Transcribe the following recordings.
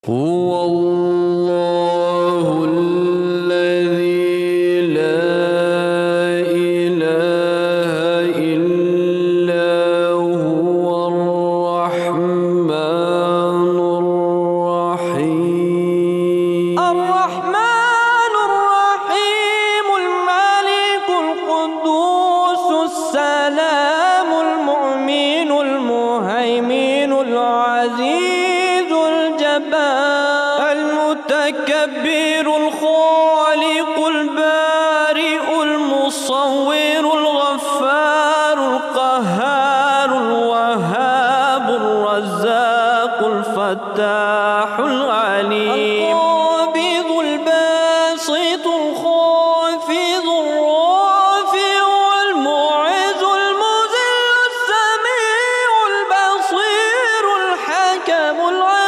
هو الله الذي لا إله إلا هو الرحمن الرحيم الملك القدوس السلام المؤمن المهيمن العزيز الجبار المتكبر الخالق البارئ المصور الغفار القهار الوهاب الرزاق الفتاح العليم القابض الباسط الخافض الرافع المعز المذل السميع البصير الحكم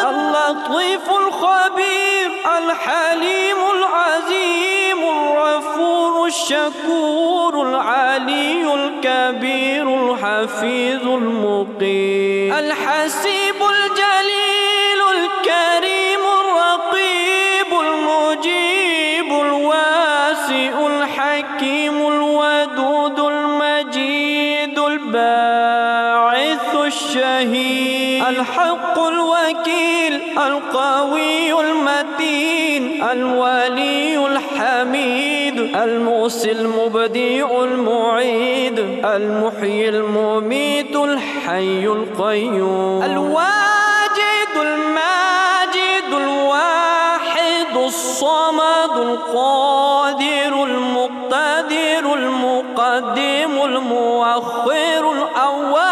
اللطيف الخبير الحليم العظيم الغفور الشكور العلي الكبير الحفيظ المقيم الحسيب الجليل الكريم الرقيب المجيب الواسع الحكيم الودود المجيد الباعث الشهيد الحق الوكيل القوي المتين الولي الحميد المحصي المبدع المعيد المحيي المميت الحي القيوم الواجد الماجد الواحد الصمد القادر المقتدر المقدم المؤخر الأول